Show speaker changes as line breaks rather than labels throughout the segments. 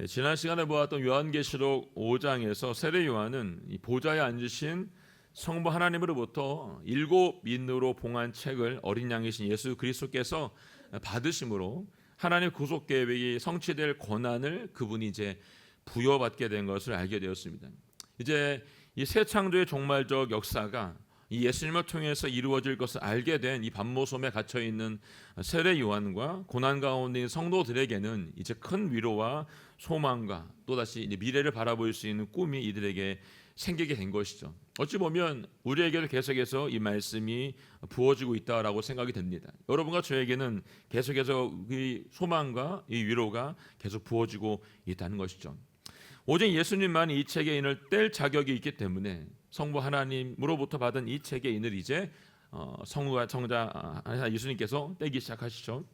지난 시간에 보았던 요한계시록 5장에서 세례 요한은 이 보좌에 앉으신 성부 하나님으로부터 7인으로 봉한 책을 어린 양이신 예수 그리스도께서 받으심으로 하나님의 구속 계획이 성취될 권한을 그분이 이제 부여받게 된 것을 알게 되었습니다. 이제 이 새 창조의 종말적 역사가 이 예수님을 통해서 이루어질 것을 알게 된 이 반모섬에 갇혀 있는 세례 요한과 고난 가운데 있는 성도들에게는 이제 큰 위로와 소망과 또다시 미래를 바라볼 수 있는 꿈이 이들에게 생기게 된 것이죠. 어찌 보면 우리에게도 계속해서 이 말씀이 부어지고 있다라고 생각이 됩니다. 여러분과 저에게는 계속해서 이 소망과 이 위로가 계속 부어지고 있다는 것이죠. 오직 예수님만 이 책의 인을 뗄 자격이 있기 때문에 성부 하나님으로부터 받은 이 책의 인을 이제 성부가 정자 예수님께서 떼기 시작하시죠.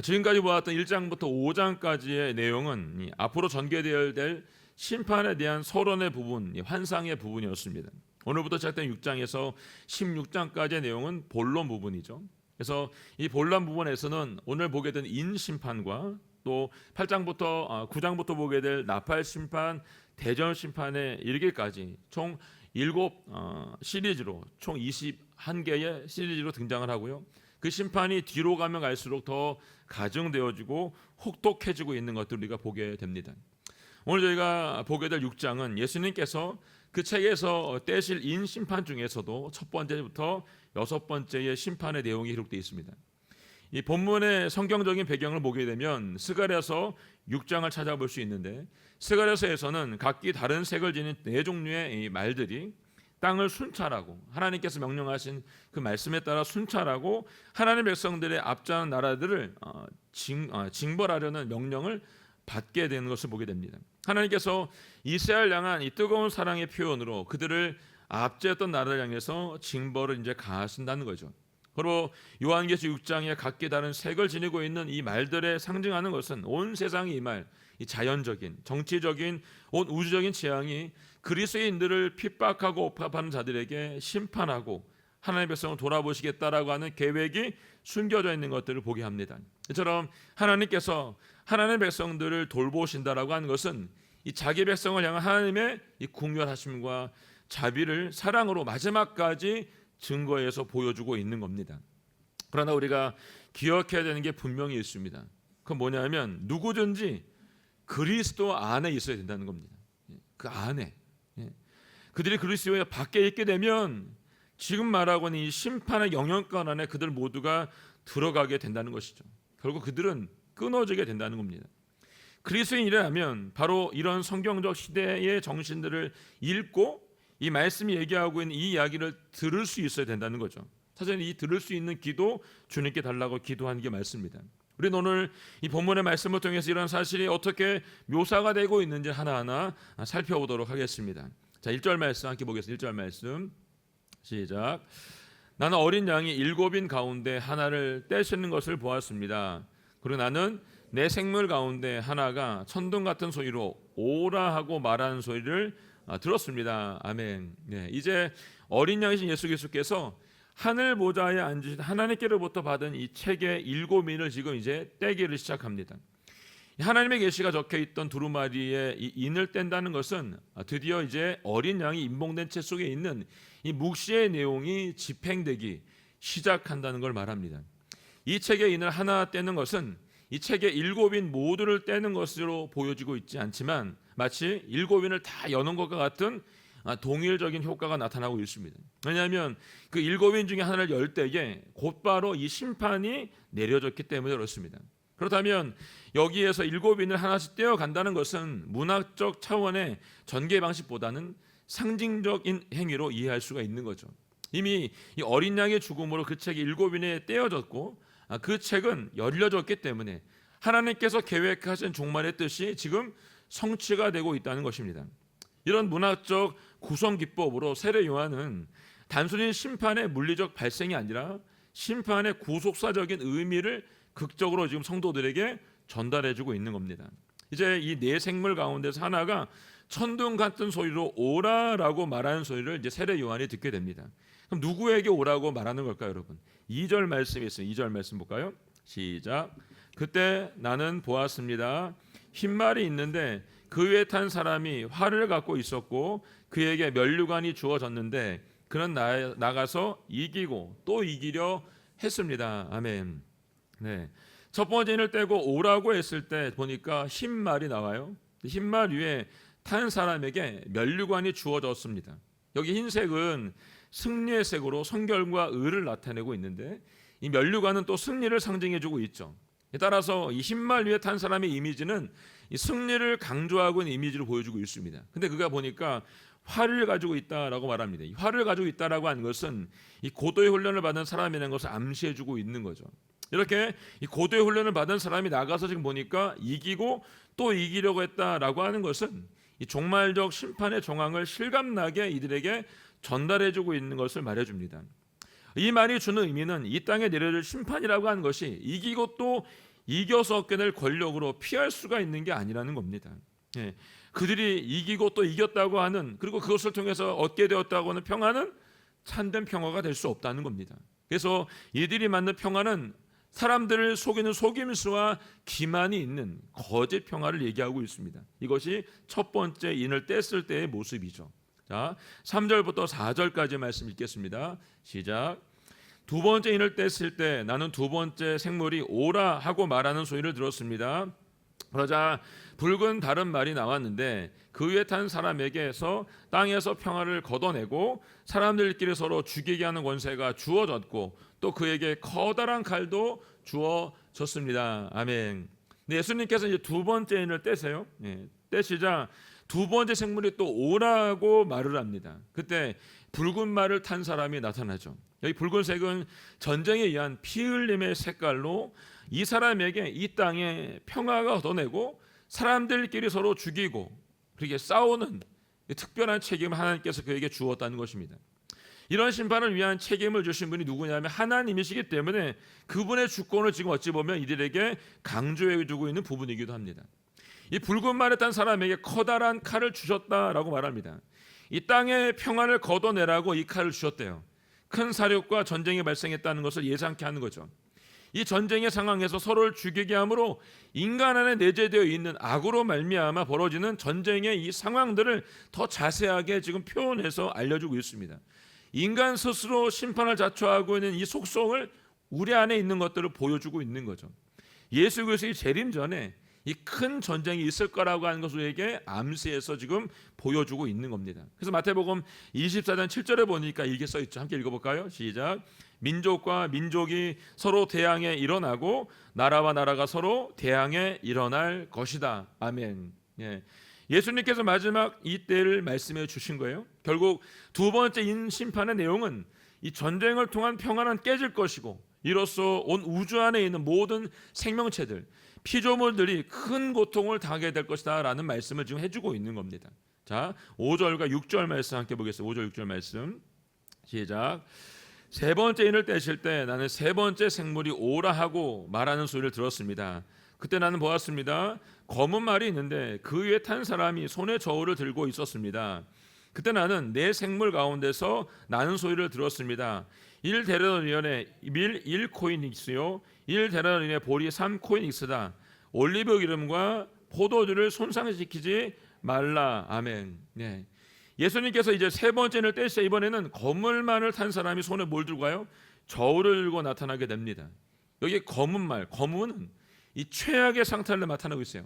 지금까지 보았던 1장부터 5장까지의 내용은 앞으로 전개되어야 될 심판에 대한 서론의 부분, 환상의 부분이었습니다. 오늘부터 시작된 6장에서 16장까지의 내용은 본론 부분이죠. 그래서 이 본론 부분에서는 오늘 보게 된 인심판과 또 8장부터 9장부터 보게 될 나팔 심판, 대전 심판에 이르기까지 총 7 시리즈로 총 21개의 시리즈로 등장을 하고요. 그 심판이 뒤로 가면 갈수록 더 가중되어지고 혹독해지고 있는 것들을 우리가 보게 됩니다. 오늘 저희가 보게 될 6장은 예수님께서 그 책에서 떼실 인 심판 중에서도 첫 번째부터 6번째의 심판의 내용이 기록되어 있습니다. 이 본문의 성경적인 배경을 보게 되면 스가랴서 6장을 찾아볼 수 있는데, 스가랴서에서는 각기 다른 색을 지닌 4종류의 말들이 땅을 순찰하고 하나님께서 명령하신 그 말씀에 따라 순찰하고 하나님의 백성들의 앞자는 나라들을 징벌하려는 명령을 받게 되는 것을 보게 됩니다. 하나님께서 이스라엘 향한 이 뜨거운 사랑의 표현으로 그들을 압제했던 나라를 향해서 징벌을 이제 가하신다는 거죠. 바로 요한계시록 6장에 각기 다른 색을 지니고 있는 이 말들에 상징하는 것은 온 세상의 이 말, 이 자연적인, 정치적인, 온 우주적인 재앙이 그리스도인들을 핍박하고 억압하는 자들에게 심판하고 하나님의 백성을 돌아보시겠다라고 하는 계획이 숨겨져 있는 것들을 보게 합니다. 이처럼 하나님께서 하나님의 백성들을 돌보신다라고 하는 것은 이 자기 백성을 향한 하나님의 이 궁휼하심과 자비를 사랑으로 마지막까지 증거에서 보여주고 있는 겁니다. 그러나 우리가 기억해야 되는 게 분명히 있습니다. 그건 뭐냐면 누구든지 그리스도 안에 있어야 된다는 겁니다. 그 안에. 그들이 그리스도의 밖에 있게 되면 지금 말하고 있는 이 심판의 영역권 안에 그들 모두가 들어가게 된다는 것이죠. 결국 그들은 끊어지게 된다는 겁니다. 그리스도인이라면 바로 이런 성경적 시대의 정신들을 읽고 이 말씀이 얘기하고 있는 이 이야기를 들을 수 있어야 된다는 거죠. 사실 이 들을 수 있는 기도 주님께 달라고 기도하는 게 맞습니다. 우리는 오늘 이 본문의 말씀을 통해서 이런 사실이 어떻게 묘사가 되고 있는지 하나하나 살펴보도록 하겠습니다. 자, 1절 말씀 함께 보겠습니다. 1절 말씀 시작. 나는 어린 양이 7인 가운데 하나를 떼시는 것을 보았습니다. 그리고 나는 내 생물 가운데 하나가 천둥 같은 소리로 오라 하고 말하는 소리를 들었습니다. 아멘. 네, 이제 어린 양이신 예수 그리스도께서 하늘 보좌에 앉으신 하나님께로부터 받은 이 책의 7인을 지금 이제 떼기를 시작합니다. 하나님의 계시가 적혀 있던 두루마리의 이 인을 뗀다는 것은 드디어 이제 어린 양이 임봉된 책 속에 있는 이 묵시의 내용이 집행되기 시작한다는 걸 말합니다. 이 책의 인을 하나 떼는 것은 이 책의 7인 모두를 떼는 것으로 보여지고 있지 않지만 마치 7인을 다 여는 것과 같은 동일적인 효과가 나타나고 있습니다. 왜냐하면 그 7인 중에 하나를 열 때에 곧바로 이 심판이 내려졌기 때문에 그렇습니다. 그렇다면 여기에서 7인을 하나씩 떼어 간다는 것은 문학적 차원의 전개 방식보다는 상징적인 행위로 이해할 수가 있는 거죠. 이미 이 어린 양의 죽음으로 그 책이 7인에 떼어졌고 그 책은 열려졌기 때문에 하나님께서 계획하신 종말의 뜻이 지금 성취가 되고 있다는 것입니다. 이런 문학적 구성 기법으로 세례 요한은 단순히 심판의 물리적 발생이 아니라 심판의 구속사적인 의미를 극적으로 지금 성도들에게 전달해주고 있는 겁니다. 이제 이 네 생물 가운데서 하나가 천둥 같은 소리로 오라라고 말하는 소리를 이제 세례 요한이 듣게 됩니다. 그럼 누구에게 오라고 말하는 걸까요, 여러분? 2절 말씀이 있어요. 2절 말씀 볼까요? 시작. 그때 나는 보았습니다. 흰말이 있는데 그 위에 탄 사람이 활을 갖고 있었고 그에게 면류관이 주어졌는데 그는 나가서 이기고 또 이기려 했습니다. 아멘. 네. 첫 번째 인을 떼고 오라고 했을 때 보니까 흰말이 나와요. 흰말 위에 탄 사람에게 면류관이 주어졌습니다. 여기 흰색은 승리의 색으로 성결과 의를 나타내고 있는데 이 면류관은 또 승리를 상징해주고 있죠. 따라서 이 흰말 위에 탄 사람의 이미지는 이 승리를 강조하고 있는 이미지를 보여주고 있습니다. 근데 그가 보니까 활을 가지고 있다라고 말합니다. 이 활을 가지고 있다라고 하는 것은 이 고도의 훈련을 받은 사람이라는 것을 암시해주고 있는 거죠. 이렇게 이 고도의 훈련을 받은 사람이 나가서 지금 보니까 이기고 또 이기려고 했다라고 하는 것은 이 종말적 심판의 정황을 실감나게 이들에게 전달해주고 있는 것을 말해줍니다. 이 말이 주는 의미는 이 땅에 내려질 심판이라고 하는 것이 이기고 또 이겨서 얻게 될 권력으로 피할 수가 있는 게 아니라는 겁니다. 예, 그들이 이기고 또 이겼다고 하는 그리고 그것을 통해서 얻게 되었다고 하는 평화는 참된 평화가 될 수 없다는 겁니다. 그래서 이들이 만든 평화는 사람들을 속이는 속임수와 기만이 있는 거짓 평화를 얘기하고 있습니다. 이것이 첫 번째 인을 뗐을 때의 모습이죠. 자, 3절부터 4절까지 말씀 읽겠습니다. 시작. 두 번째 인을 뗐을 때 나는 두 번째 생물이 오라 하고 말하는 소리를 들었습니다. 그러자 붉은 다른 말이 나왔는데 그 위에 탄 사람에게서 땅에서 평화를 걷어내고 사람들끼리 서로 죽이게 하는 권세가 주어졌고 또 그에게 커다란 칼도 주어졌습니다. 아멘. 네, 예수님께서 이제 두 번째 인을 떼세요. 떼시자 두 번째 생물이 또 오라고 말을 합니다. 그때 붉은 말을 탄 사람이 나타나죠. 여기 붉은색은 전쟁에 의한 피 흘림의 색깔로 이 사람에게 이 땅에 평화가 얻어내고 사람들끼리 서로 죽이고 그렇게 싸우는 특별한 책임을 하나님께서 그에게 주었다는 것입니다. 이런 심판을 위한 책임을 주신 분이 누구냐면 하나님이시기 때문에 그분의 주권을 지금 어찌 보면 이들에게 강조해 주고 있는 부분이기도 합니다. 이 붉은 말에 탄 사람에게 커다란 칼을 주셨다라고 말합니다. 이 땅의 평안을 걷어내라고 이 칼을 주셨대요. 큰 사력과 전쟁이 발생했다는 것을 예상케 하는 거죠. 이 전쟁의 상황에서 서로를 죽이게 함으로 인간 안에 내재되어 있는 악으로 말미암아 벌어지는 전쟁의 이 상황들을 더 자세하게 지금 표현해서 알려주고 있습니다. 인간 스스로 심판을 자초하고 있는 이 속성을 우리 안에 있는 것들을 보여주고 있는 거죠. 예수 그리스도의 재림 전에 이 큰 전쟁이 있을 거라고 하는 것을 우리에게 암시해서 지금 보여주고 있는 겁니다. 그래서 마태복음 24장 7절에 보니까 이게 써 있죠. 함께 읽어볼까요? 시작. 민족과 민족이 서로 대항에 일어나고 나라와 나라가 서로 대항에 일어날 것이다. 아멘. 예수님께서 마지막 이 때를 말씀해 주신 거예요. 결국 두 번째 인 심판의 내용은 이 전쟁을 통한 평화는 깨질 것이고 이로써 온 우주 안에 있는 모든 생명체들 피조물들이 큰 고통을 당하게 될 것이다 라는 말씀을 지금 해주고 있는 겁니다. 자, 5절과 6절 말씀 함께 보겠습니다. 5절 6절 말씀 시작. 세 번째 인을 떼실 때 나는 세 번째 생물이 오라 하고 말하는 소리를 들었습니다. 그때 나는 보았습니다. 검은 말이 있는데 그 위에 탄 사람이 손에 저울을 들고 있었습니다. 그때 나는 네 생물 가운데서 나는 소리를 들었습니다. 1데나리온에 밀 1코이닉스요 1데나리온에 보리 3코이닉스다. 올리브 기름과 포도주를 손상시키지 말라. 아멘. 네. 예수님께서 이제 세 번째를 떼서 이번에는 검은 말을 탄 사람이 손에 뭘 들고 가요? 저울을 들고 나타나게 됩니다. 여기 검은 말, 검은은 이 최악의 상태를 나타내고 있어요.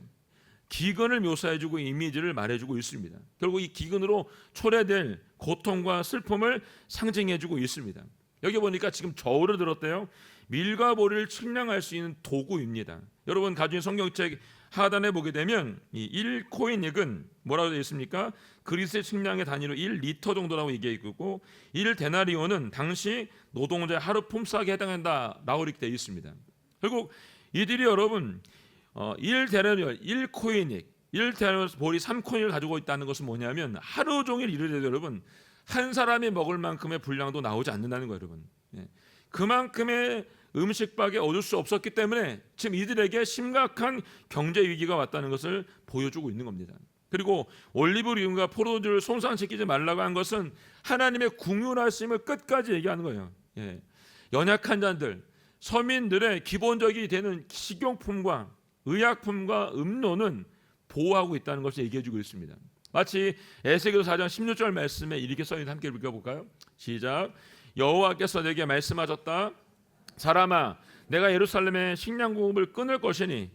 기근을 묘사해주고 이미지를 말해주고 있습니다. 결국 이 기근으로 초래될 고통과 슬픔을 상징해주고 있습니다. 여기 보니까 지금 저울을 들었대요. 밀과 보리를 측량할 수 있는 도구입니다. 여러분 가진 성경책 하단에 보게 되면 이 1코이닉은 뭐라고 되어 있습니까? 그리스의 측량의 단위로 1리터 정도라고 얘기해 있고 1데나리온은 당시 노동자의 하루 품삯에 해당한다라고 이렇게 되어 있습니다. 결국 이들이 여러분 1데나리온 1코이닉 1데나리온 보리 3코이닉을 가지고 있다는 것은 뭐냐면 하루 종일 일을 해도 여러분 한 사람이 먹을 만큼의 분량도 나오지 않는다는 거예요. 여러분 그만큼의 음식밖에 얻을 수 없었기 때문에 지금 이들에게 심각한 경제 위기가 왔다는 것을 보여주고 있는 겁니다. 그리고 올리브 기름과 포도주를 손상시키지 말라고 한 것은 하나님의 궁휼하심을 끝까지 얘기하는 거예요. 연약한 자들, 서민들의 기본적이 되는 식용품과 의약품과 음료는 보호하고 있다는 것을 얘기해주고 있습니다. 마치 에스겔서 4장 16절 말씀에 이렇게 써있는, 함께 읽어볼까요? 시작. 여호와께서 내게 말씀하셨다. 사람아, 내가 예루살렘의 식량 공급을 끊을 것이니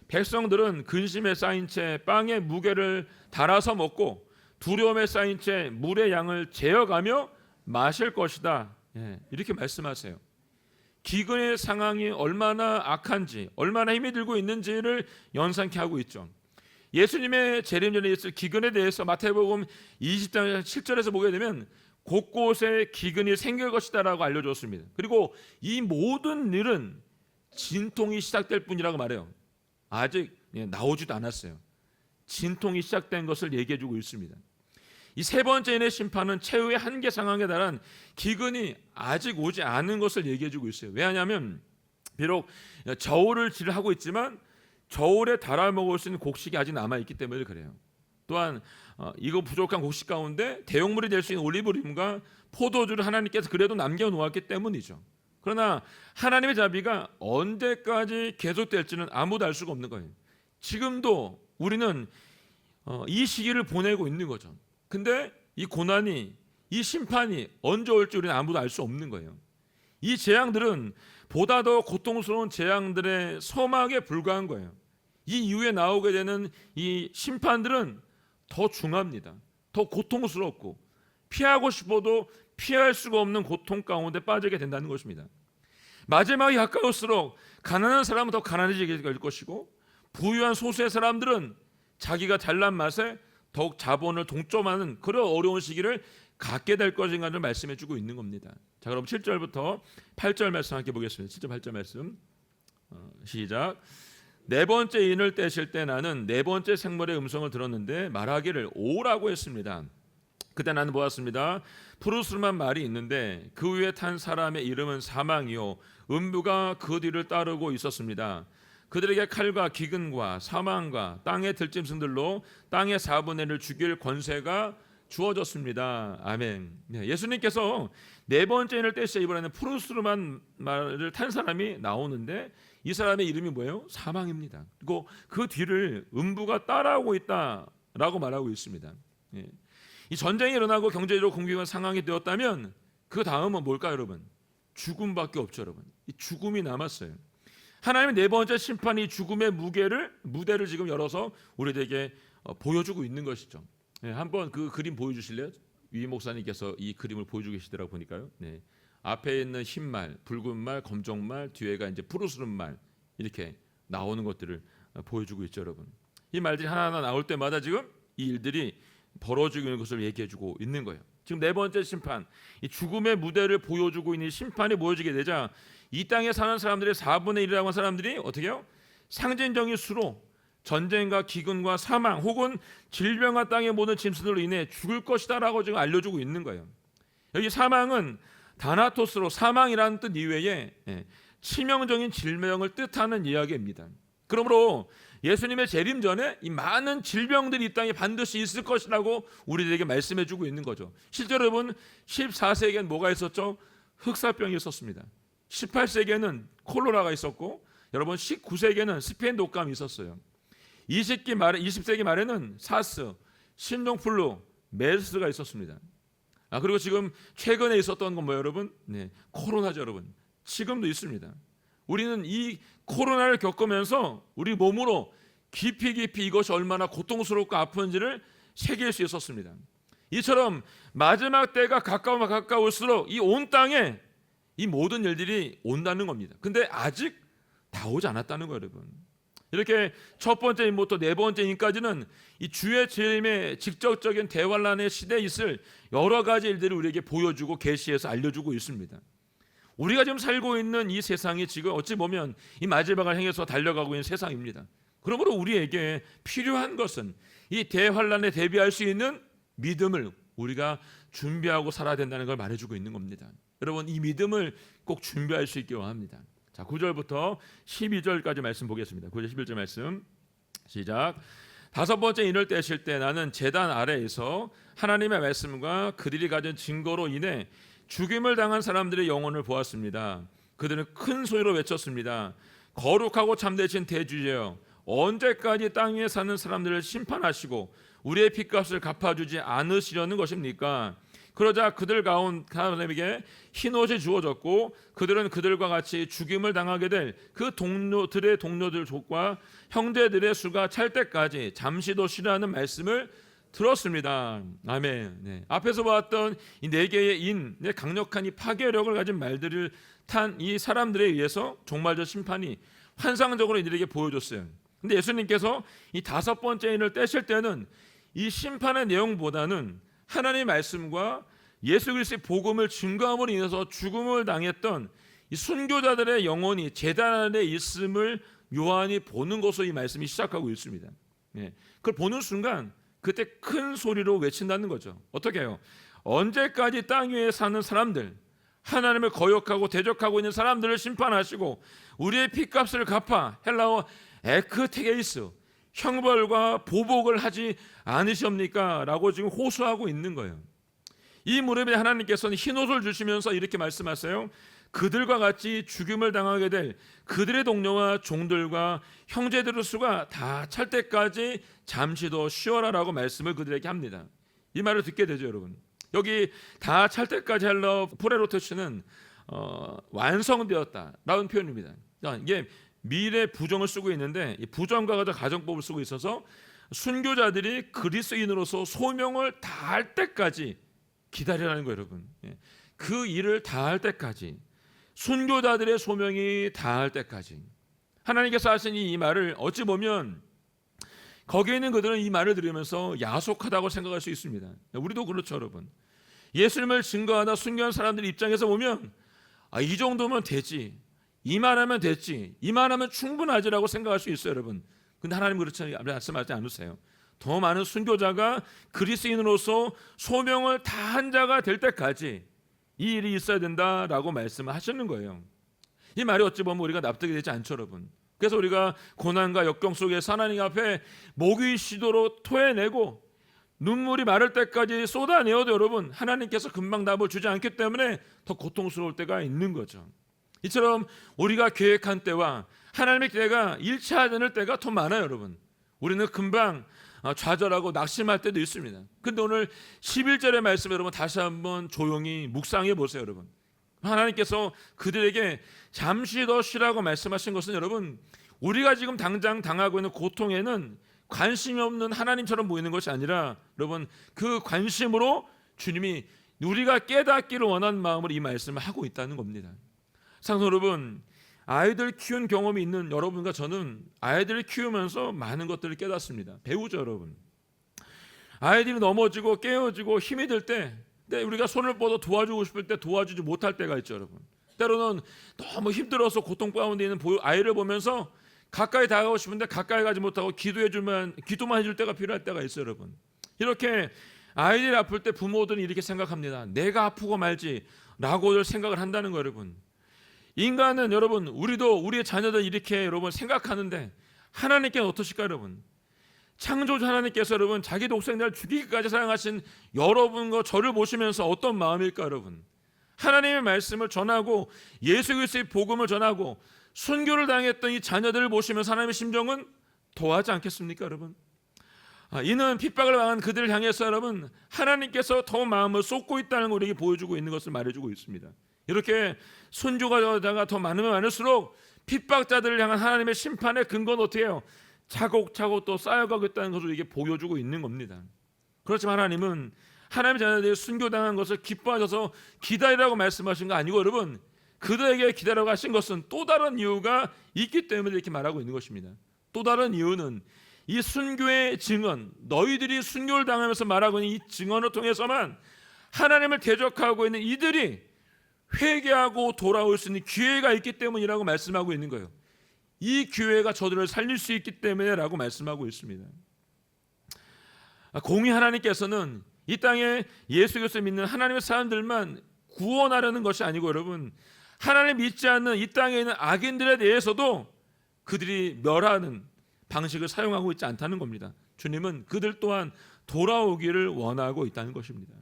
백성들은 근심에 쌓인 채 빵의 무게를 달아서 먹고 두려움에 쌓인 채 물의 양을 재어가며 마실 것이다. 이렇게 말씀하세요. 기근의 상황이 얼마나 악한지, 얼마나 힘이 들고 있는지를 연상케 하고 있죠. 예수님의 재림 전에 있을 기근에 대해서 마태복음 20장 7절에서 보게 되면 곳곳에 기근이 생길 것이다라고 알려줬습니다. 그리고 이 모든 일은 진통이 시작될 뿐이라고 말해요. 아직 나오지도 않았어요. 진통이 시작된 것을 얘기해주고 있습니다. 이 세 번째 인의 심판은 최후의 한계 상황에 달한 기근이 아직 오지 않은 것을 얘기해주고 있어요. 왜냐하면 비록 저울을 질하고 있지만 저울에 달아 먹을 수 있는 곡식이 아직 남아있기 때문에 그래요. 또한 이거 부족한 곡식 가운데 대용물이 될 수 있는 올리브유과 포도주를 하나님께서 그래도 남겨놓았기 때문이죠. 그러나 하나님의 자비가 언제까지 계속될지는 아무도 알 수가 없는 거예요. 지금도 우리는 이 시기를 보내고 있는 거죠. 근데 이 고난이, 이 심판이 언제 올지 우리는 아무도 알 수 없는 거예요. 이 재앙들은 보다 더 고통스러운 재앙들의 서막에 불과한 거예요. 이 이후에 나오게 되는 이 심판들은 더 중합니다. 더 고통스럽고 피하고 싶어도 피할 수가 없는 고통 가운데 빠지게 된다는 것입니다. 마지막이 가까울수록 가난한 사람은 더 가난해지게 될 것이고 부유한 소수의 사람들은 자기가 잘난 맛에 더욱 자본을 동점하는 그런 어려운 시기를 갖게 될 것인가를 말씀해 주고 있는 겁니다. 자, 그럼 7절부터 8절 말씀 함께 보겠습니다. 7절 8절 말씀 시작. 네 번째 인을 떼실 때 나는 네 번째 생물의 음성을 들었는데 말하기를 오라고 했습니다. 그때 나는 보았습니다. 푸르스름한 말이 있는데 그 위에 탄 사람의 이름은 사망이요 음부가 그 뒤를 따르고 있었습니다. 그들에게 칼과 기근과 사망과 땅의 들짐승들로 땅의 4분의 1을 죽일 권세가 주어졌습니다. 아멘. 예수님께서 네 번째 인을 떼시자 이번에는 푸르스름한 말을 탄 사람이 나오는데 이 사람의 이름이 뭐예요? 사망입니다. 그리고 그 뒤를 음부가 따라오고 있다라고 말하고 있습니다. 이 전쟁이 일어나고 경제적으로 공격한 상황이 되었다면 그 다음은 뭘까요, 여러분? 죽음밖에 없죠, 여러분. 이 죽음이 남았어요. 하나님의 네 번째 심판이 죽음의 무대를 지금 열어서 우리에게 보여주고 있는 것이죠. 한번 그 그림 보여주실래요? 위 목사님께서 이 그림을 보여주고 계시더라고 보니까요. 앞에 있는 흰말, 붉은 말, 검정 말, 뒤에가 이제 푸르스름 말 이렇게 나오는 것들을 보여주고 있죠, 여러분. 이 말들이 하나하나 나올 때마다 지금 이 일들이 벌어지고 있는 것을 얘기해주고 있는 거예요. 지금 네 번째 심판, 이 죽음의 무대를 보여주고 있는 심판이 보여지게 되자 이 땅에 사는 사람들의 4분의 1이라고 하는 사람들이 어떻게 해요? 상징적인 수로 전쟁과 기근과 사망 혹은 질병과 땅의 모든 짐승들로 인해 죽을 것이다라고 지금 알려주고 있는 거예요. 여기 사망은 다나토스로 사망이라는 뜻 이외에 치명적인 질병을 뜻하는 이야기입니다. 그러므로 예수님의 재림 전에 이 많은 질병들이 이 땅에 반드시 있을 것이라고 우리들에게 말씀해주고 있는 거죠. 실제로 여러분 14세기엔 뭐가 있었죠? 흑사병이 있었습니다. 18세기에는 콜레라가 있었고 여러분 19세기에는 스페인 독감이 있었어요. 20세기 말에는 사스, 신종플루, 메르스가 있었습니다. 그리고 지금 최근에 있었던 건 뭐예요, 여러분? 코로나죠, 여러분. 지금도 있습니다. 우리는 이 코로나를 겪으면서 우리 몸으로 깊이 이것이 얼마나 고통스럽고 아픈지를 새길 수 있었습니다. 이처럼 마지막 때가 가까우면 가까울수록 이 온 땅에 이 모든 일들이 온다는 겁니다. 근데 아직 다 오지 않았다는 거예요, 여러분. 이렇게 첫 번째 인부터 네 번째 인까지는 이 주의 재림의 직접적인 대환란의 시대에 있을 여러 가지 일들을 우리에게 보여주고 계시해서 알려주고 있습니다. 우리가 지금 살고 있는 이 세상이 지금 어찌 보면 이 마지막을 향해서 달려가고 있는 세상입니다. 그러므로 우리에게 필요한 것은 이 대환란에 대비할 수 있는 믿음을 우리가 준비하고 살아야 된다는 걸 말해주고 있는 겁니다. 여러분 이 믿음을 꼭 준비할 수 있기 원합니다. 자, 9절부터 12절까지 말씀 보겠습니다. 9절 11절 말씀 시작. 다섯 번째 인을 떼실 때 나는 제단 아래에서 하나님의 말씀과 그들이 가진 증거로 인해 죽임을 당한 사람들의 영혼을 보았습니다. 그들은 큰 소리로 외쳤습니다. 거룩하고 참되신 대주제여 언제까지 땅 위에 사는 사람들을 심판하시고 우리의 핏값을 갚아주지 않으시려는 것입니까? 그러자 그들 가운데에게 흰옷이 주어졌고 그들은 그들과 같이 죽임을 당하게 될 그 동료들과 형제들의 수가 찰 때까지 잠시도 쉬라는 말씀을 들었습니다. 아멘. 네. 앞에서 보았던 이 네 개의 강력한 이 파괴력을 가진 말들을 탄 이 사람들에 의해서 종말적 심판이 환상적으로 이들에게 보여줬어요. 근데 예수님께서 이 다섯 번째 인을 떼실 때는 이 심판의 내용보다는 하나님의 말씀과 예수 그리스도의 복음을 증거함으로 인해서 죽음을 당했던 이 순교자들의 영혼이 제단 안에 있음을 요한이 보는 것으로 이 말씀이 시작하고 있습니다. 그걸 보는 순간 그때 큰 소리로 외친다는 거죠. 어떻게 해요? 언제까지 땅 위에 사는 사람들, 하나님을 거역하고 대적하고 있는 사람들을 심판하시고 우리의 핏값을 갚아, 헬라어 에크테게이스, 형벌과 보복을 하지 않으십니까? 라고 지금 호소하고 있는 거예요. 이 무렵에 하나님께서는 흰옷을 주시면서 이렇게 말씀하세요. 그들과 같이 죽임을 당하게 될 그들의 동료와 종들과 형제들의 수가 다 찰 때까지 잠시 더 쉬어라라고 말씀을 그들에게 합니다. 이 말을 듣게 되죠, 여러분. 여기 다 찰 때까지 헬라어 프레로테스는 완성되었다라는 표현입니다. 이게 미래 부정을 쓰고 있는데 이 부정과 가정법을 쓰고 있어서 순교자들이 그리스도인으로서 소명을 다할 때까지 기다리라는 거예요, 여러분. 그 일을 다할 때까지, 순교자들의 소명이 다할 때까지 하나님께서 하신 이 말을 어찌 보면 거기에 있는 그들은 이 말을 들으면서 야속하다고 생각할 수 있습니다. 우리도 그렇죠, 여러분. 예수님을 증거하다 순교한 사람들 입장에서 보면 이 정도면 되지, 이만하면 됐지, 이만하면 충분하지라고 생각할 수 있어요, 여러분. 근데 하나님 그렇지 말씀하지 않으세요. 더 많은 순교자가 그리스도인으로서 소명을 다한 자가 될 때까지 이 일이 있어야 된다라고 말씀을 하시는 거예요. 이 말이 어찌 보면 우리가 납득이 되지 않죠, 여러분. 그래서 우리가 고난과 역경 속에서 하나님 앞에 목이 쉬도록 토해내고 눈물이 마를 때까지 쏟아내어도 여러분 하나님께서 금방 답을 주지 않기 때문에 더 고통스러울 때가 있는 거죠. 이처럼 우리가 계획한 때와 하나님의 기대가 일치하지 않을 때가 더 많아요, 여러분. 우리는 금방 좌절하고 낙심할 때도 있습니다. 근데 오늘 11절의 말씀 여러분 다시 한번 조용히 묵상해 보세요, 여러분. 하나님께서 그들에게 잠시 더 쉬라고 말씀하신 것은 여러분 우리가 지금 당장 당하고 있는 고통에는 관심이 없는 하나님처럼 보이는 것이 아니라 여러분 그 관심으로 주님이 우리가 깨닫기를 원하는 마음으로 이 말씀을 하고 있다는 겁니다. 사랑하는 여러분, 아이들 키운 경험이 있는 여러분과 저는 아이들을 키우면서 많은 것들을 깨닫습니다. 배우죠, 여러분. 아이들이 넘어지고 깨어지고 힘이 들 때 우리가 손을 뻗어 도와주고 싶을 때 도와주지 못할 때가 있죠, 여러분. 때로는 너무 힘들어서 고통 가운데 있는 아이를 보면서 가까이 다가가고 싶은데 가까이 가지 못하고 기도만 해줄 때가 필요할 때가 있어요, 여러분. 이렇게 아이들이 아플 때 부모들은 이렇게 생각합니다. 내가 아프고 말지라고 생각을 한다는 거예요, 여러분. 인간은 여러분 우리도 우리의 자녀들 이렇게 여러분 생각하는데 하나님께는 어떠실까, 여러분? 창조주 하나님께서 여러분 자기 독생자를 죽이기까지 사랑하신 여러분과 저를 보시면서 어떤 마음일까, 여러분? 하나님의 말씀을 전하고 예수 그리스도의 복음을 전하고 순교를 당했던 이 자녀들을 보시면서 하나님의 심정은 더하지 않겠습니까, 여러분? 이는 핍박을 당한 그들을 향해서 여러분 하나님께서 더 마음을 쏟고 있다는 걸 우리에게 보여주고 있는 것을 말해주고 있습니다. 이렇게 순교자가 더 많으면 많을수록 핍박자들을 향한 하나님의 심판의 근거는 어떻게 해요? 차곡차곡 또 쌓여가고 있다는 것을 이게 보여주고 있는 겁니다. 그렇지만 하나님은 하나님의 자녀들이 순교당한 것을 기뻐하셔서 기다리라고 말씀하신 거 아니고 여러분 그들에게 기다리라고 하신 것은 또 다른 이유가 있기 때문에 이렇게 말하고 있는 것입니다. 또 다른 이유는 이 순교의 증언, 너희들이 순교를 당하면서 말하고 있는 이 증언을 통해서만 하나님을 대적하고 있는 이들이 회개하고 돌아올 수 있는 기회가 있기 때문이라고 말씀하고 있는 거예요. 이 기회가 저들을 살릴 수 있기 때문에 라고 말씀하고 있습니다. 공의 하나님께서는 이 땅에 예수 그리스도 믿는 하나님의 사람들만 구원하려는 것이 아니고 여러분 하나님 믿지 않는 이 땅에 있는 악인들에 대해서도 그들이 멸하는 방식을 사용하고 있지 않다는 겁니다. 주님은 그들 또한 돌아오기를 원하고 있다는 것입니다.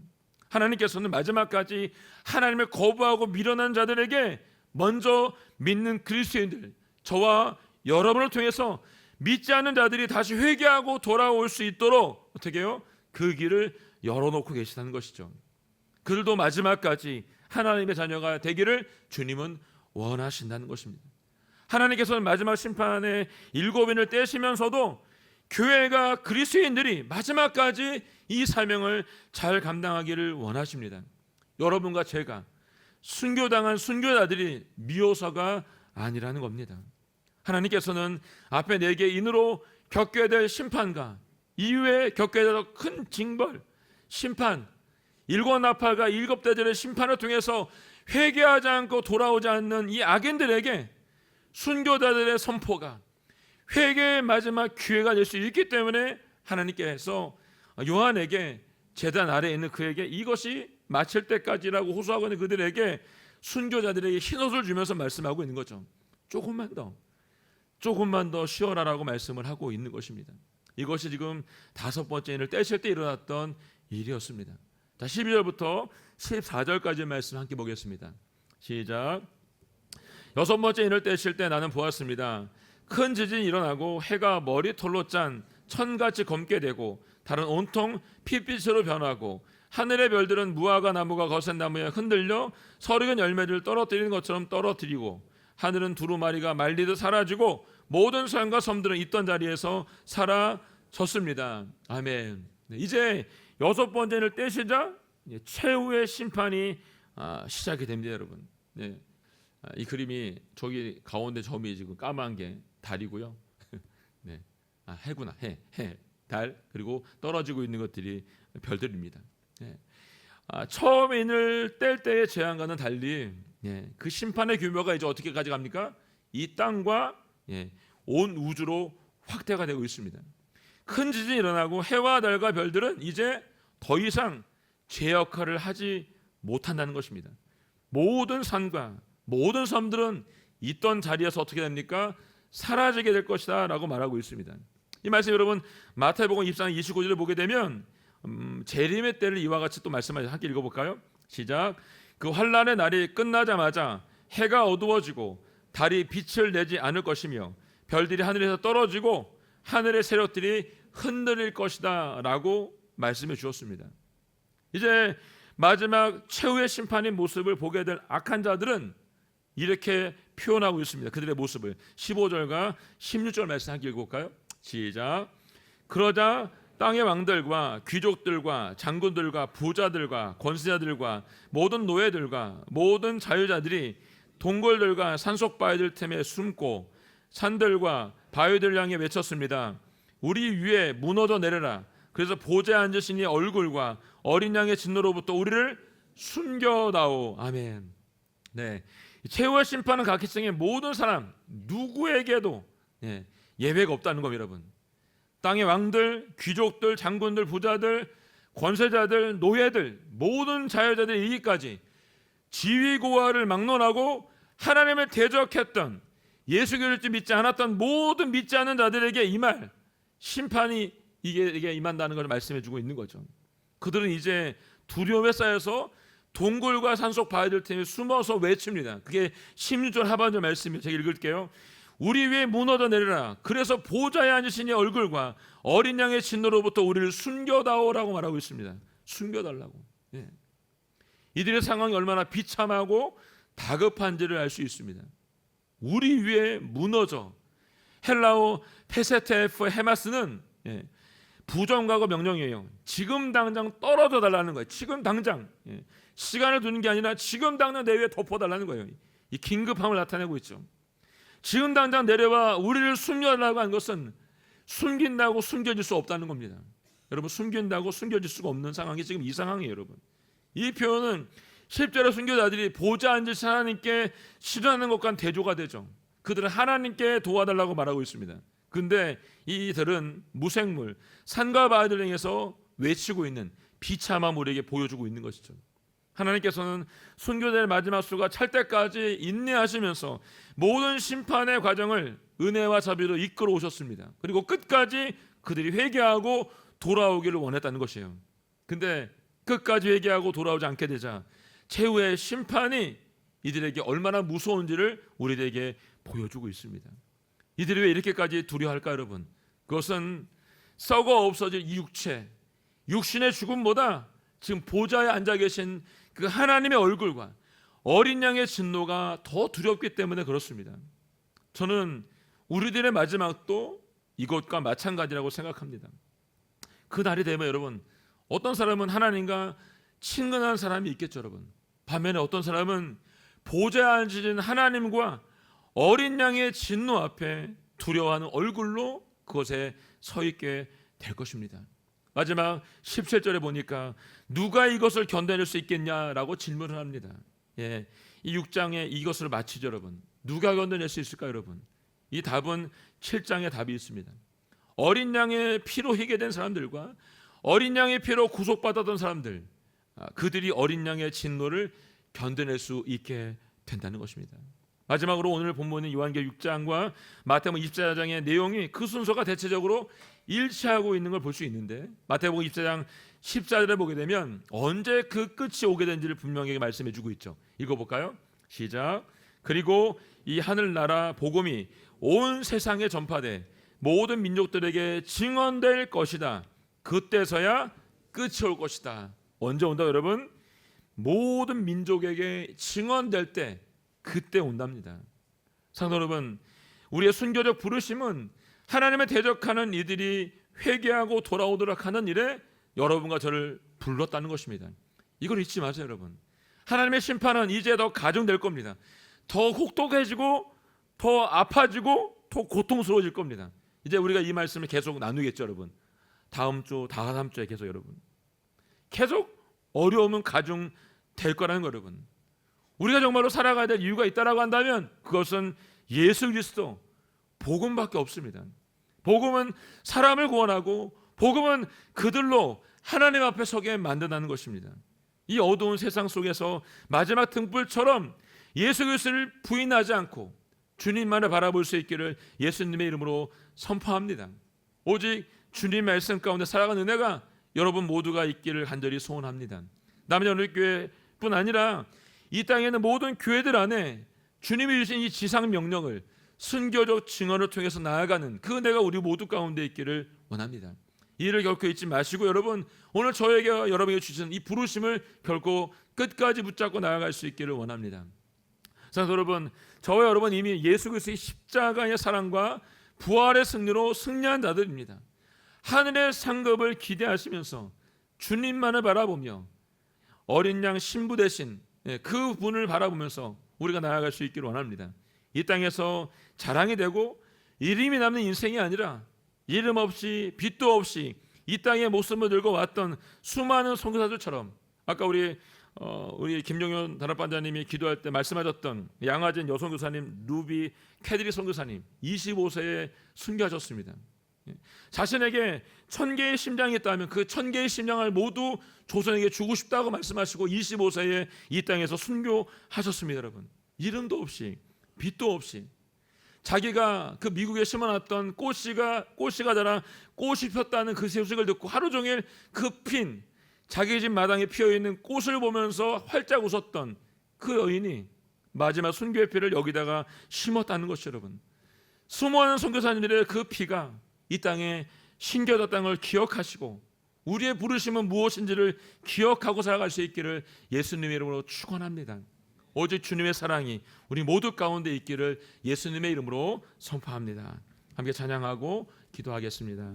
하나님께서는 마지막까지 하나님을 거부하고 미련한 자들에게 먼저 믿는 그리스도인들, 저와 여러분을 통해서 믿지 않는 자들이 다시 회개하고 돌아올 수 있도록 어떻게 해요? 그 길을 열어놓고 계시다는 것이죠. 그들도 마지막까지 하나님의 자녀가 되기를 주님은 원하신다는 것입니다. 하나님께서는 마지막 심판의 7인을 떼시면서도 교회가 그리스도인들이 마지막까지 이 사명을 잘 감당하기를 원하십니다. 여러분과 제가 순교당한 순교자들이 미워서가 아니라는 겁니다. 하나님께서는 앞에 4개 인으로 겪게 될 심판과 이후에 겪게 될 큰 징벌, 심판, 7나팔과 7대절의 심판을 통해서 회개하지 않고 돌아오지 않는 이 악인들에게 순교자들의 선포가 회개의 마지막 기회가 될 수 있기 때문에 하나님께서 요한에게 제단 아래에 있는 그에게 이것이 마칠 때까지라고 호소하고 있는 그들에게 순교자들에게 흰옷을 주면서 말씀하고 있는 거죠. 조금만 더 쉬어라라고 말씀을 하고 있는 것입니다. 이것이 지금 5번째 인을 떼실 때 일어났던 일이었습니다. 자, 12절부터 14절까지 말씀 함께 보겠습니다. 시작. 6번째 인을 떼실 때 나는 보았습니다. 큰 지진이 일어나고 해가 머리털로 짠 천같이 검게 되고 달은 온통 핏빛으로 변하고 하늘의 별들은 무화과 나무가 거센 나무에 흔들려 서리은 열매를 떨어뜨리는 것처럼 떨어뜨리고 하늘은 두루마리가 말리듯 사라지고 모든 산과 섬들은 있던 자리에서 사라졌습니다. 아멘. 이제 6번째를 떼시자 최후의 심판이 시작이 됩니다, 여러분. 네. 이 그림이 저기 가운데 점이 지금 까만 게 달이고요. 네. 해구나. 해, 달, 그리고 떨어지고 있는 것들이 별들입니다. 네. 처음 인을 뗄 때의 재앙과는 달리 그 심판의 규모가 이제 어떻게까지 갑니까? 이 땅과 온 우주로 확대가 되고 있습니다. 큰 지진이 일어나고 해와 달과 별들은 이제 더 이상 제 역할을 하지 못한다는 것입니다. 모든 산과 모든 섬들은 있던 자리에서 어떻게 됩니까? 사라지게 될 것이다 라고 말하고 있습니다. 이 말씀 여러분 마태복음 24장 29절을 보게 되면 재림의 때를 이와 같이 또 말씀하셔서 함께 읽어볼까요? 시작. 그 환난의 날이 끝나자마자 해가 어두워지고 달이 빛을 내지 않을 것이며 별들이 하늘에서 떨어지고 하늘의 세력들이 흔들릴 것이다 라고 말씀해 주었습니다. 이제 마지막 최후의 심판의 모습을 보게 될 악한 자들은 이렇게 표현하고 있습니다. 그들의 모습을 15절과 16절 말씀 함께 읽어볼까요? 시작. 그러자 땅의 왕들과 귀족들과 장군들과 부자들과 권세자들과 모든 노예들과 모든 자유자들이 동굴들과 산속 바위들 틈에 숨고 산들과 바위들 향해 외쳤습니다. 우리 위에 무너져 내려라. 그래서 보좌에 앉으신 이 얼굴과 어린 양의 진노로부터 우리를 숨겨다오. 아멘. 네, 최후의 심판은 각기성의 모든 사람 누구에게도 예외가 없다는 겁니다, 여러분. 땅의 왕들, 귀족들, 장군들, 부자들, 권세자들, 노예들, 모든 자유자들에 이르기까지 지위고하를 막론하고 하나님을 대적했던 예수 그리스도를 믿지 않았던 모든 믿지 않는 자들에게 임할 심판이 이게 임한다는 것을 말씀해주고 있는 거죠. 그들은 이제 두려움에 쌓여서 동굴과 산속 바위들 틈에 숨어서 외칩니다. 그게 16절 하반절 말씀이에요. 제가 읽을게요. 우리 위에 무너져 내려라. 그래서 보좌에 앉으신 이 얼굴과 어린 양의 진노로부터 우리를 숨겨다오라고 말하고 있습니다. 숨겨달라고. 이들의 상황이 얼마나 비참하고 다급한지를 알 수 있습니다. 우리 위에 무너져. 헬라어 페세테프 헤마스는 부정과거 명령이에요. 지금 당장 떨어져 달라는 거예요. 지금 당장. 시간을 두는 게 아니라 지금 당장 내 위에 덮어달라는 거예요. 이 긴급함을 나타내고 있죠. 지금 당장 내려와 우리를 숨겨달라고 한 것은 숨긴다고 숨겨질 수 없다는 겁니다. 여러분, 숨긴다고 숨겨질 수가 없는 상황이 지금 이 상황이에요, 여러분. 이 표현은 실제로 순교자들이 보좌 앉으신 하나님께 실현하는 것과는 대조가 되죠. 그들은 하나님께 도와달라고 말하고 있습니다. 근데 이들은 무생물, 산과 바위들을 향해서 외치고 있는 비참함을 우리에게 보여주고 있는 것이죠. 하나님께서는 순교자의 마지막 수가 찰 때까지 인내하시면서 모든 심판의 과정을 은혜와 자비로 이끌어 오셨습니다. 그리고 끝까지 그들이 회개하고 돌아오기를 원했다는 것이에요. 근데 끝까지 회개하고 돌아오지 않게 되자 최후의 심판이 이들에게 얼마나 무서운지를 우리에게 보여주고 있습니다. 이들이 왜 이렇게까지 두려워할까 여러분? 그것은 썩어 없어질 이 육체, 육신의 죽음보다 지금 보좌에 앉아 계신 그 하나님의 얼굴과 어린 양의 진노가 더 두렵기 때문에 그렇습니다. 저는 우리들의 마지막도 이것과 마찬가지라고 생각합니다. 그 날이 되면 여러분, 어떤 사람은 하나님과 친근한 사람이 있겠죠 여러분. 반면에 어떤 사람은 보좌에 앉으신 하나님과 어린 양의 진노 앞에 두려워하는 얼굴로 그곳에 서 있게 될 것입니다. 마지막 17절에 보니까 누가 이것을 견뎌낼 수 있겠냐라고 질문을 합니다. 예, 이 6장에 이것을 마치죠 여러분. 누가 견뎌낼 수 있을까요 여러분? 이 답은 7장에 답이 있습니다. 어린 양의 피로 회개된 사람들과 어린 양의 피로 구속받았던 사람들, 그들이 어린 양의 진노를 견뎌낼 수 있게 된다는 것입니다. 마지막으로 오늘 본문인 요한계시록 6장과 마태복음 24장의 내용이 그 순서가 대체적으로 일치하고 있는 걸 볼 수 있는데, 마태복음 24장 14절에 보게 되면 언제 그 끝이 오게 된지를 분명하게 말씀해 주고 있죠. 읽어볼까요? 시작. 그리고 이 하늘나라 복음이 온 세상에 전파돼 모든 민족들에게 증언될 것이다. 그때서야 끝이 올 것이다. 언제 온다 여러분? 모든 민족에게 증언될 때, 그때 온답니다. 성도 여러분, 우리의 순교적 부르심은 하나님의 대적하는 이들이 회개하고 돌아오도록 하는 일에 여러분과 저를 불렀다는 것입니다. 이걸 잊지 마세요 여러분. 하나님의 심판은 이제 더 가중될 겁니다. 더 혹독해지고 더 아파지고 더 고통스러워질 겁니다. 이제 우리가 이 말씀을 계속 나누겠죠 여러분. 다음 주, 다다음 주에 계속 여러분. 계속 어려움은 가중될 거라는 거 여러분. 우리가 정말로 살아가야 될 이유가 있다라고 한다면 그것은 예수 그리스도 복음밖에 없습니다. 복음은 사람을 구원하고 복음은 그들로 하나님 앞에 서게 만든다는 것입니다. 이 어두운 세상 속에서 마지막 등불처럼 예수 그리스도를 부인하지 않고 주님만을 바라볼 수 있기를 예수님의 이름으로 선포합니다. 오직 주님 말씀 가운데 살아가는 은혜가 여러분 모두가 있기를 간절히 소원합니다. 남녀교회뿐 아니라 이 땅에 있는 모든 교회들 안에 주님이 주신 이 지상 명령을 순교적 증언을 통해서 나아가는 그 은혜가 우리 모두 가운데 있기를 원합니다. 이 일을 결코 잊지 마시고 여러분, 오늘 저에게 여러분에게 주신 이 부르심을 결코 끝까지 붙잡고 나아갈 수 있기를 원합니다. 사랑하는 여러분, 저와 여러분 이미 예수 그리스도의 십자가의 사랑과 부활의 승리로 승리한 자들입니다. 하늘의 상급을 기대하시면서 주님만을 바라보며 어린 양 신부 되신 그 분을 바라보면서 우리가 나아갈 수 있기를 원합니다. 이 땅에서 자랑이 되고 이름이 남는 인생이 아니라 이름 없이 빛도 없이 이 땅에 목숨을 들고 왔던 수많은 선교사들처럼, 아까 우리 김종현 단합반장님이 기도할 때 말씀하셨던 양화진 여선교사님, 루비 캐드리 선교사님 25세에 순교하셨습니다. 자신에게 1000개의 심장이 있다면 그 1000개의 심장을 모두 조선에게 주고 싶다고 말씀하시고 25세에 이 땅에서 순교하셨습니다. 여러분, 이름도 없이 빛도 없이 자기가 그 미국에 심어놨던 꽃씨가 자라 꽃이 폈다는 그 소식을 듣고 하루 종일 그 핀 자기 집 마당에 피어있는 꽃을 보면서 활짝 웃었던 그 여인이 마지막 순교의 피를 여기다가 심었다는 것이죠. 여러분, 수많은 선교사님들의 그 피가 이 땅에 신겨졌다는 걸 기억하시고 우리의 부르심은 무엇인지를 기억하고 살아갈 수 있기를 예수님의 이름으로 축원합니다. 오직 주님의 사랑이 우리 모두 가운데 있기를 예수님의 이름으로 선포합니다. 함께 찬양하고 기도하겠습니다.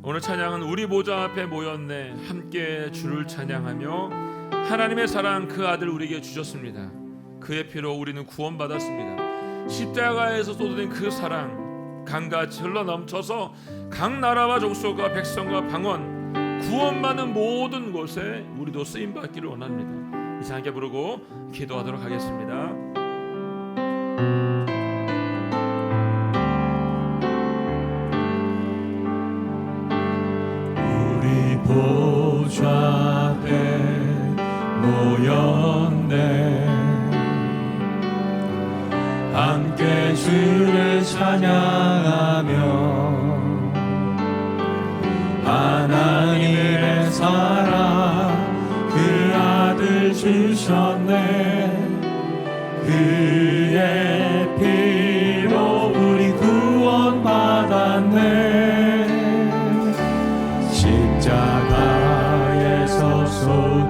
오늘 찬양은 우리 보좌 앞에 모였네 함께 주를 찬양하며, 하나님의 사랑 그 아들 우리에게 주셨습니다. 그의 피로 우리는 구원받았습니다. 십자가에서 쏟아진 그 사랑 강같이 흘러넘쳐서 각 나라와 족속과 백성과 방언 구원받는 모든 곳에 우리도 쓰임받기를 원합니다. 이상 함께 부르고 기도하도록 하겠습니다.
우리 보좌 앞에 모였네 함께 주를 찬양하며 하나님의 사랑 그 아들 주셨네. 그의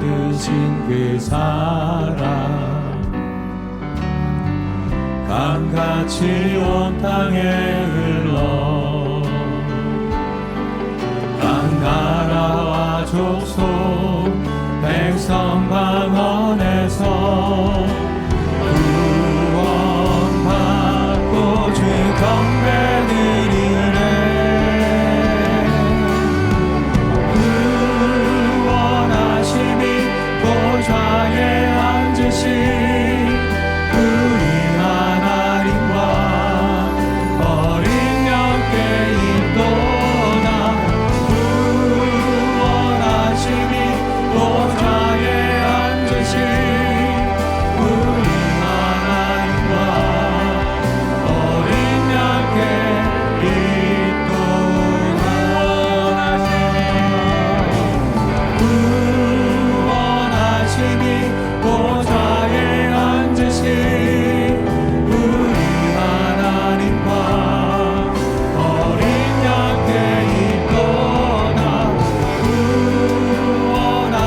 받으신 그 사랑 강같이 온 땅에 흘러 각 나라와 족속 백성 방언에서 구원받고 주 경배 드리네. 구원하심이 보좌에 앉으신 우리 하나님과 어린 양께 있도다. 구원하심이 보좌에 앉으신 우리 하나님과 어린 양께 있도다. 구원하심이 보좌에 앉으신 우리 하나님과 어린 양께 있도다. 구원하심이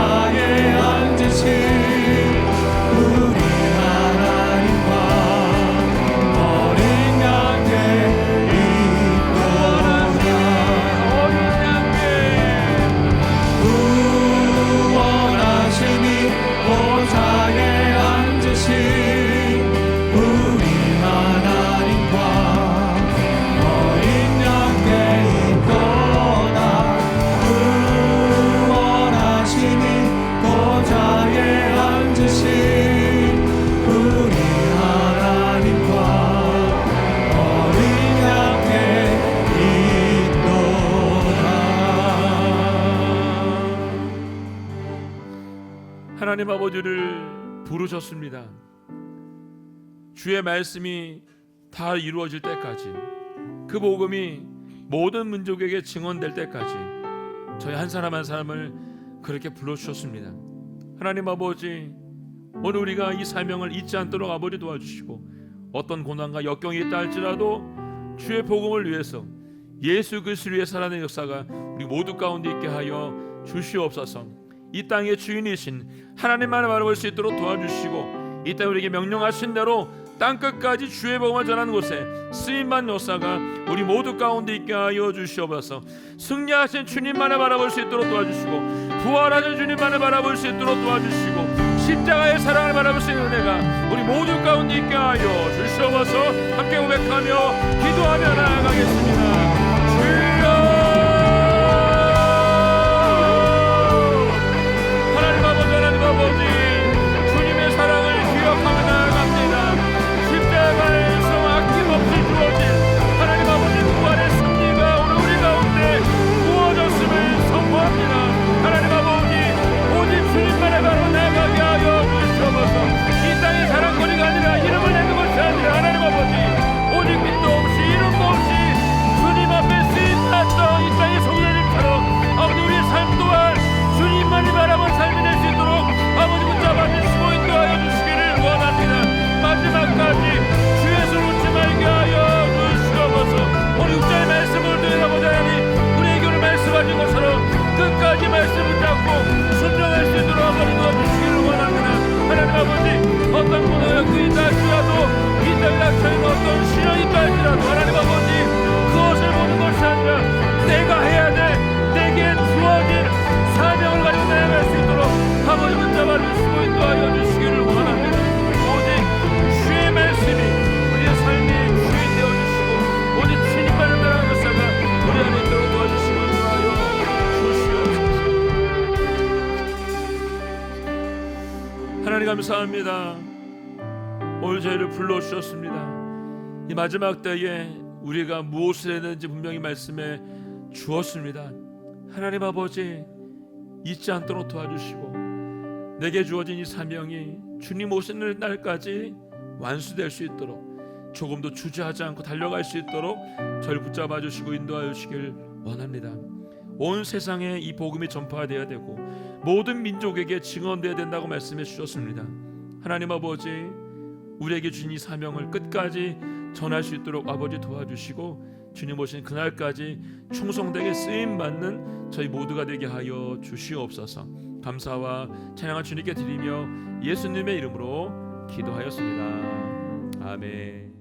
보좌에 앉으신 우리 하나님과 어린 양께 있도다. 구원하심이 보좌에 앉으신 우리 하나님과 어린 양께 있도다. 구원하심이 보좌에 앉으신 우리 하나님과 어린 양께 있도다.
하나님 아버지를 부르셨습니다. 주의 말씀이 다 이루어질 때까지, 그 복음이 모든 민족에게 증언될 때까지 저희 한 사람 한 사람을 그렇게 불러주셨습니다. 하나님 아버지, 오늘 우리가 이 사명을 잊지 않도록 아버지 도와주시고, 어떤 고난과 역경이 있다 할지라도 주의 복음을 위해서, 예수 그리스도를 위해 살아낸 역사가 우리 모두 가운데 있게 하여 주시옵소서. 이 땅의 주인이신 하나님만을 바라볼 수 있도록 도와주시고, 이 땅 우리에게 명령하신 대로 땅끝까지 주의 복음을 전하는 곳에 쓰임받는 역사가 우리 모두 가운데 있게 하여 주시옵소서. 승리하신 주님만을 바라볼 수 있도록 도와주시고, 부활하신 주님만을 바라볼 수 있도록 도와주시고, 십자가의 사랑을 바라볼 수 있는 은혜가 우리 모두 가운데 있게 하여 주시옵소서. 함께 고백하며 기도하며 나아가겠습니다. 주여, 하나님 아버지, 하나님 아버지, 주님의 사랑을 기억하며 나아갑니다. 십자가에서 아낌없이 주어진 하나님 아버지 부활의 승리가 오늘 우리 가운데 부어졌음을 선포합니다. 하나님 아버지, 오직 주님만을 바로 나아가게 하여 주시옵소서. 이 땅의 사랑거리가 아니라, 이름을 내는 것이 아니라, 하나님 아버지, 오직 빛도 없이 이름도 없이 주님 앞에 쓰임받던 이 땅의 소유자님처럼 아버지, 우리의 삶 또한 주님만을 바라본 삶이 될 수 있도록 아버지 붙잡아 주시고 인도하여 주시기를 원합니다. 마지막까지 주의 손 놓지 말게 하여 주시옵소서. 오늘 6절의 말씀을 들어보자 하니 우리에게 오늘 말씀하신 것처럼 끝까지 말씀 붙잡고 순종할 수 있도록 아버지 도와주시기를 원합니다. 하나님 아버지, 어떤 고난이 있다 할지라도, 이 땅에 닥쳐있는 어떤 시련이 있다 할지라도, 하나님 아버지, 그것을 보는 것이 아니라 내가 해야 돼, 내게 주어진 사명을 가지고 나아갈 수 있도록 아버지 붙잡아 주시고 인도하여 주시기를 원합니다. 오직 주의 말씀이 우리의 삶의 주인 되어주시고, 오직 주님만을 따르는 역사가 우리 안에 있도록 도와주시고 인도하여 주시옵소서. 하나님 감사합니다. 오늘 저희를 불러주셨습니다. 이 마지막 때에 우리가 무엇을 해야 되는지 분명히 말씀해 주었습니다. 하나님 아버지, 잊지 않도록 도와주시고, 내게 주어진 이 사명이 주님 오시는 날까지 완수될 수 있도록, 조금도 주저하지 않고 달려갈 수 있도록 저를 붙잡아 주시고 인도하여 주시길 원합니다. 온 세상에 이 복음이 전파되어야 되고 모든 민족에게 증언되어야 된다고 말씀해 주셨습니다. 하나님 아버지, 우리에게 주신 이 사명을 끝까지 전할 수 있도록 아버지 도와주시고, 주님 오신 그날까지 충성되게 쓰임 받는 저희 모두가 되게 하여 주시옵소서. 감사와 찬양을 주님께 드리며 예수님의 이름으로 기도하였습니다. 아멘.